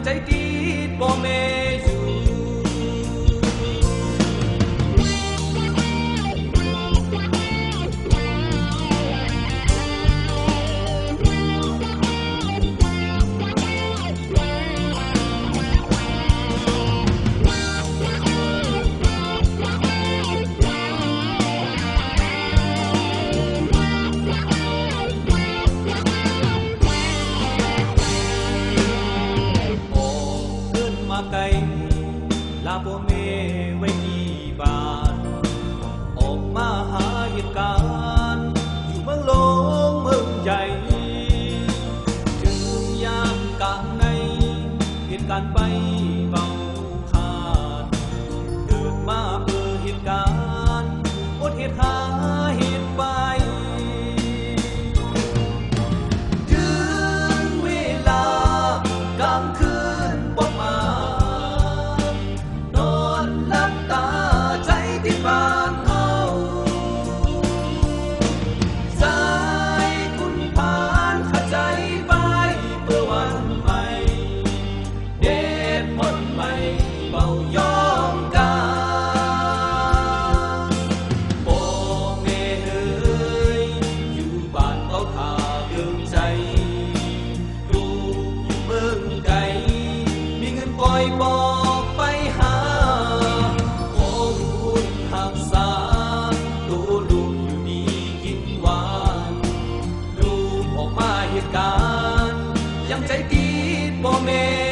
ใจดีบ่แม่อยู่ไกลลาบ่แม่ไว้ที่บ้านออกมาหาเหตุการณ์อยู่เมืองหลวงเมืองใหญ่ถึงยามกลางในเหตุการณ์ไปเบาขาดเกิดมาเพื่อเหตุการณ์อดเหตุหาเหตุไปถึงเวลากลางคืนบ่มาบ้านเฮาสายคุณพานเข้าใจไปเพื่อวันใหม่เด็ดหมดใหม่เบายอมกาโอ้แม่เอ๋ยอยู่บ้านเต้าทาเดิมใจลูกอยู่เมืองไกลมีเงินปล่อยบอกไปหาเหตุการณ์ยังใจดีบ่แม่